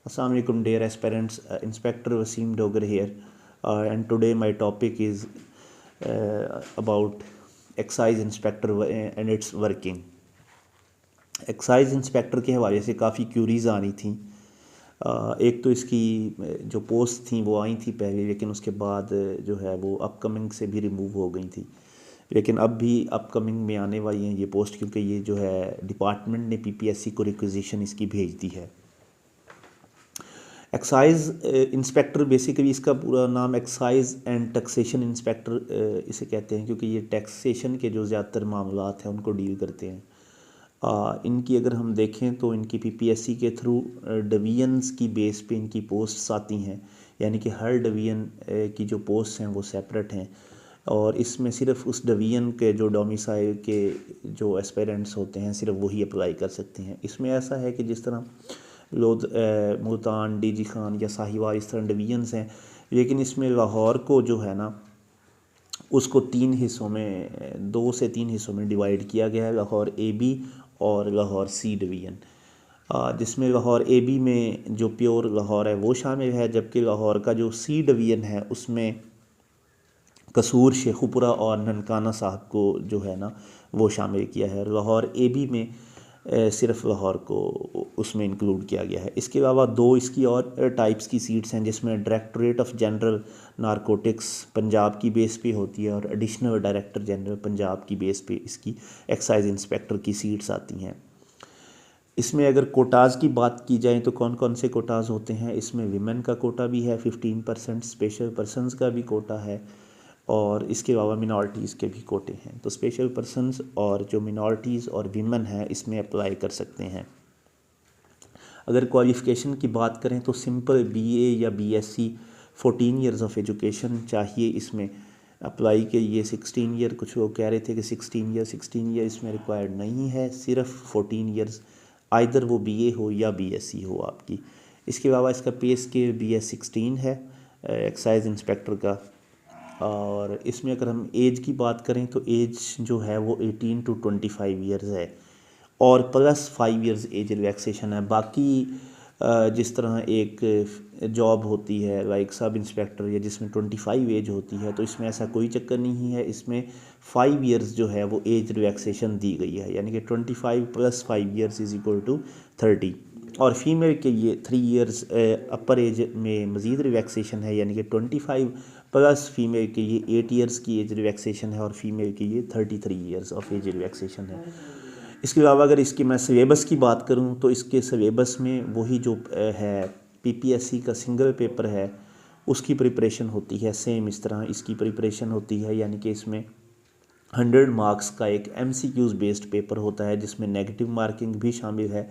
Assalamu alaikum dear aspirants, Inspector Wasim Dogar here, and today my topic is about excise inspector and its working. Excise inspector के हवाले से काफ़ी queries आ रही थी। एक तो इसकी जो पोस्ट थी वो आई थी पहले, लेकिन उसके बाद जो है वो अपकमिंग से भी रिमूव हो गई थी, लेकिन अब भी अपकमिंग में आने वाली हैं ये पोस्ट, क्योंकि ये जो है डिपार्टमेंट ने पीपीएससी को रिक्विजिशन इसकी भेज दी है। एक्साइज इंस्पेक्टर बेसिकली इसका पूरा नाम एक्साइज एंड टैक्सेशन इंस्पेक्टर इसे कहते हैं, क्योंकि ये टैक्सेशन के जो ज़्यादातर मामलात हैं उनको डील करते हैं। इनकी अगर हम देखें तो इनकी पीपीएससी के थ्रू डिवीजन्स की बेस पे इनकी पोस्ट्स आती हैं, यानी कि हर डिवीजन की जो पोस्ट हैं वो सेपरेट हैं, और इसमें सिर्फ उस डिवीजन के जो डोमिसाइल के जो एस्पायरेंट्स होते हैं सिर्फ वही अप्लाई कर सकते हैं। इसमें ऐसा है कि जिस तरह मुल्तान, डीजी खान या साहिवाल इस तरह डिवीजन्स हैं, लेकिन इसमें लाहौर को जो है ना उसको 3 हिस्सों में 2 से 3 हिस्सों में डिवाइड किया गया है, लाहौर AB और लाहौर C डिवीज़न, जिसमें लाहौर AB में जो प्योर लाहौर है वो शामिल है, जबकि लाहौर का जो C डिवीज़न है उसमें कसूर, शेखुपुरा और ननकाना साहब को जो है ना वो शामिल किया है। लाहौर AB में सिर्फ लाहौर को उसमें इंक्लूड किया गया है। इसके अलावा 2 इसकी और टाइप्स की सीट्स हैं, जिसमें directorate of general narcotics Punjab की बेस पे होती है, और एडिशनल डायरेक्टर जनरल पंजाब की बेस पे इसकी एक्साइज इंस्पेक्टर की सीट्स आती हैं। इसमें अगर कोटाज़ की बात की जाए तो कौन कौन से कोटाज़ होते हैं, इसमें विमेन का कोटा भी है 15%, स्पेशल पर्सनस का भी कोटा है, और इसके अलावा मिनॉरिटीज़ के भी कोटे हैं। तो स्पेशल पर्सनस और जो मिनॉरिटीज़ और वीमेन हैं इसमें अप्लाई कर सकते हैं। अगर क्वालिफ़िकेशन की बात करें तो सिंपल BA या BSc 14 ईयर्स ऑफ एजुकेशन चाहिए इसमें अप्लाई के लिए। 16 ईयर कुछ लोग कह रहे थे कि 16 ईयर इसमें रिक्वायर्ड नहीं है, सिर्फ 14 ईयर्स, आइदर वो BA हो या BSc हो आपकी। इसके अलावा इसका पे स्केल BS 16 है एक्साइज इंस्पेक्टर का, और इसमें अगर हम एज की बात करें तो एज जो है वो 18 to 25 ईयर्स है, और प्लस 5 ईयर्स एज रिलैक्सेशन है। बाकी जिस तरह एक जॉब होती है लाइक सब इंस्पेक्टर या जिसमें 25 एज होती है, तो इसमें ऐसा कोई चक्कर नहीं है। इसमें 5 ईयर्स जो है वो एज रिलैक्सेशन दी गई है, यानी कि 25 + 5 ईयर्स इज़ इक्वल टू 30। और फीमेल के लिए 3 ईयर्स अपर एज में मज़ीद रिलैक्सेशन है, यानी कि 25 प्लस फीमेल के लिए 8 ईयर्स की एज रिलैक्सेशन है, और फीमेल के लिए 33 ईयर्स ऑफ एज रिलैक्सेशन है। इसके अलावा अगर इसकी मैं सिलेबस की बात करूं तो इसके सिलेबस में वही जो है पीपीएससी का सिंगल पेपर है उसकी प्रिपरेशन होती है, सेम इस तरह इसकी प्रिपरेशन होती है, यानी कि इसमें 100 मार्क्स का एक MCQs बेस्ड पेपर होता है, जिसमें नेगेटिव मार्किंग भी शामिल है।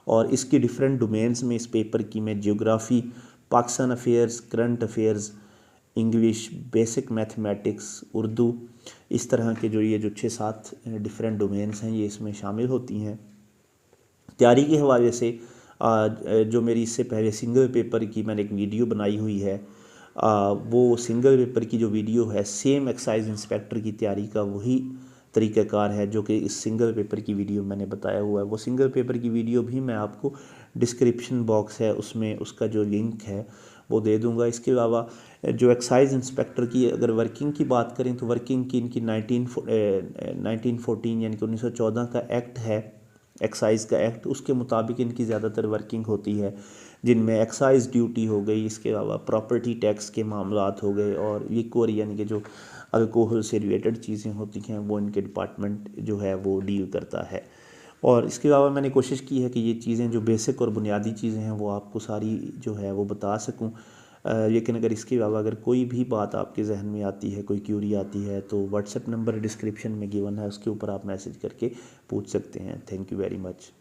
और इसकी डिफरेंट डोमेन्स में इस पेपर की मैं geography, Pakistan affairs, current affairs, English, basic mathematics, Urdu, इस तरह के जो ये जो 6-7 डिफरेंट डोमेन्स हैं ये इसमें शामिल होती हैं। तैयारी के हवाले से जो मेरी इससे पहले सिंगल पेपर की मैंने एक वीडियो बनाई हुई है, वो सिंगल पेपर की जो वीडियो है सेम एक्साइज इंस्पेक्टर की तैयारी का वही तरीक़ाकार है जो कि इस सिंगल पेपर की वीडियो मैंने बताया हुआ है। वो सिंगल पेपर की वीडियो भी मैं आपको डिस्क्रिप्शन बॉक्स है उसमें उसका जो लिंक है वो दे दूंगा। इसके अलावा जो एक्साइज इंस्पेक्टर की अगर वर्किंग की बात करें तो वर्किंग की इनकी 1914 यानी कि 1914 का एक्ट है, एक्साइज का एक्ट, उसके मुताबिक इनकी ज़्यादातर वर्किंग होती है, जिनमें एक्साइज ड्यूटी हो गई, इसके अलावा प्रॉपर्टी टैक्स के मामलात हो गए, और लिक्वर यानी कि जो अल्कोहल से रिलेटेड चीज़ें होती हैं वो इनके डिपार्टमेंट जो है वो डील करता है। और इसके अलावा मैंने कोशिश की है कि ये चीज़ें जो बेसिक और बुनियादी चीज़ें हैं वो आपको सारी जो है वो बता सकूं, लेकिन अगर इसके अलावा अगर कोई भी बात आपके जहन में आती है, कोई क्यूरी आती है, तो व्हाट्सएप नंबर डिस्क्रिप्शन में गिवन है, उसके ऊपर आप मैसेज करके पूछ सकते हैं। Thank you very much.